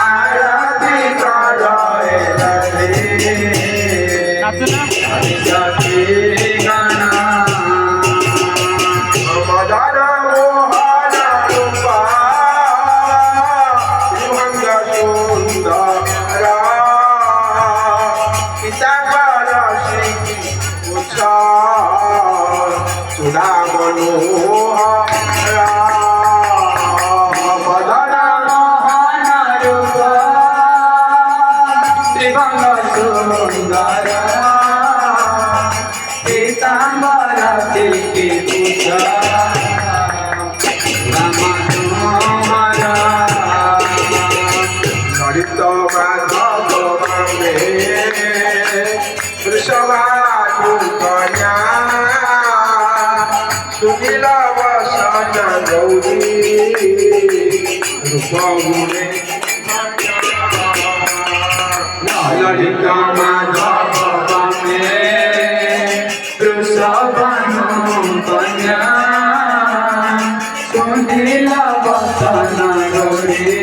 আরতি করে সখী গণা মদন মোহন রূপা ভঙ্গ সুন্দর পিতাম্বর শ্রী সুধা মনোহর মদন মোহন রূপা ভঙ্গ সুন্দর পিতাম্বর শ্রী সুধা ললিত মাধব বামে বৃষভানু কন্যা সুনীল বসন গৌরী রূপগুণে ললিত মাধব বামে বৃষভানু কন্যা সুনীল বসন গৌরী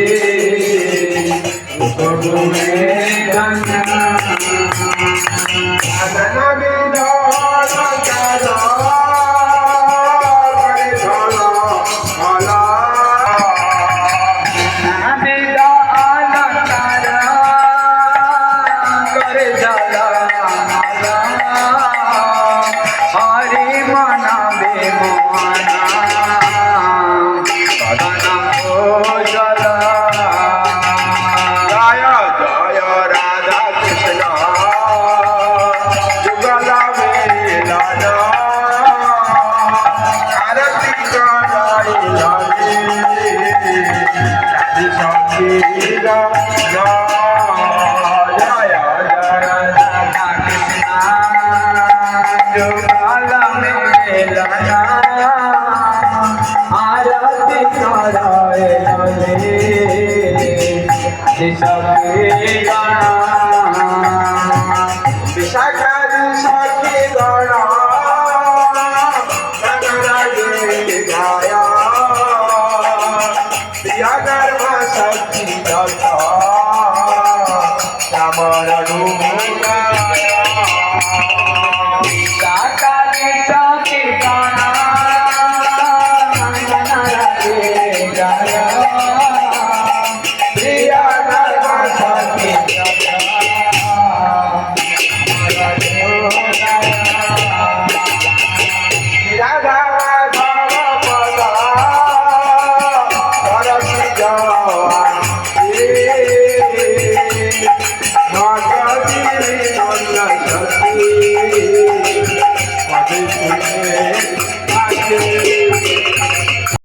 विशाखा सखी गणा गाया प्रिया गर्भ सखी